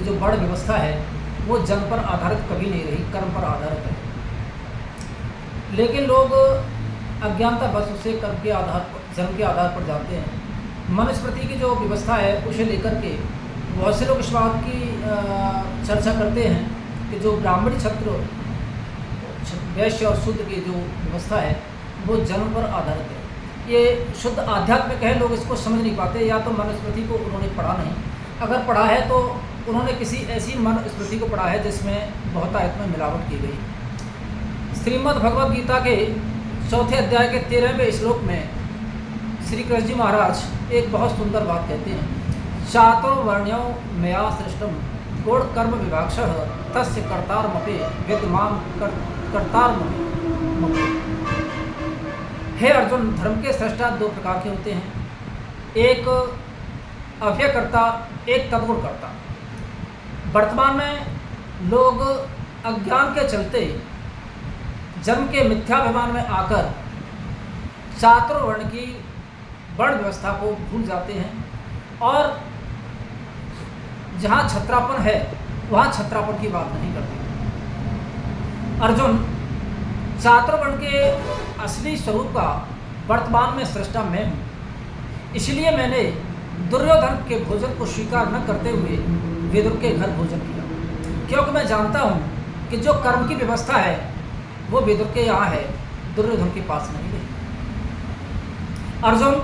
कि जो वर्ण व्यवस्था है वो जन्म पर आधारित कभी नहीं रही, कर्म पर आधारित है। लेकिन लोग अज्ञानतावश उसे कर्म के आधार पर, जन्म के आधार पर जानते हैं। मनुस्मृति की जो व्यवस्था है उसे लेकर के बहुत से लोग इस बात की चर्चा करते हैं कि जो ब्राह्मण क्षत्रिय वैश्य और शूद्र की जो व्यवस्था है वो जन्म पर आधारित है। ये शुद्ध आध्यात्मिक है, लोग इसको समझ नहीं पाते, या तो मनुस्मृति को उन्होंने पढ़ा नहीं, अगर पढ़ा है तो उन्होंने किसी ऐसी मनुस्मृति को पढ़ा है जिसमें बहुतायत में मिलावट की गई। श्रीमद् भगवद गीता के 4 अध्याय के 13वें श्लोक में श्री कृष्ण जी महाराज एक बहुत सुंदर बात कहते हैं, चातुर्वर्ण्यो मया सृष्टम गुण कर्म विभाक्षः तस्य कर्तारमपि विद्यमान कर्तारमपि। हे अर्जुन, धर्म के सृष्टा 2 प्रकार के होते हैं, एक अव्ययकर्ता, एक तद्गुणकर्ता। वर्तमान में लोग अज्ञान के चलते जन्म के मिथ्याभिमान में आकर चातुर्वर्ण की वर्ण व्यवस्था को भूल जाते हैं और जहाँ छत्रापन है वहाँ छत्रापन की बात नहीं करते। अर्जुन, चातुर्वर्ण के असली स्वरूप का वर्तमान में सृष्टा मैं हूँ, इसलिए मैंने दुर्योधन के भोजन को स्वीकार न करते हुए विदुर के घर भोजन किया, क्योंकि मैं जानता हूँ कि जो कर्म की व्यवस्था है वो विदुर के यहाँ है, दुर्योधन के पास नहीं है। अर्जुन,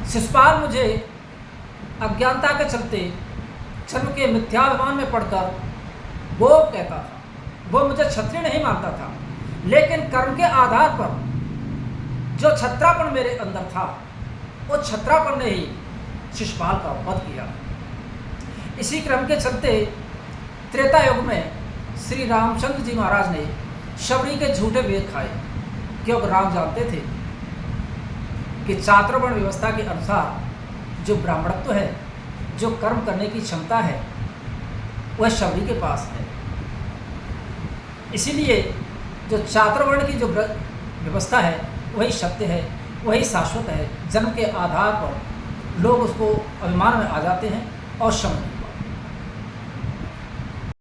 शिशुपाल मुझे अज्ञानता के चलते जन्म के मिथ्याभिमान में पढ़कर वो कहता था, वो मुझे क्षत्रिय नहीं मानता था, लेकिन कर्म के आधार पर जो छत्रापन मेरे अंदर था वो छत्रापन ने ही शिशुपाल का वध किया। इसी क्रम के चलते त्रेता युग में श्री रामचंद्र जी महाराज ने शबरी के झूठे वेद खाए, क्योंकि राम जानते थे कि चातुर्वर्ण व्यवस्था के अनुसार जो ब्राह्मणत्व है, जो कर्म करने की क्षमता है, वह शबरी के पास है। इसीलिए जो चातुर्वर्ण की जो व्यवस्था है वही सत्य है, वही शाश्वत है। जन्म के आधार पर लोग उसको अभिमान में आ जाते हैं और समझ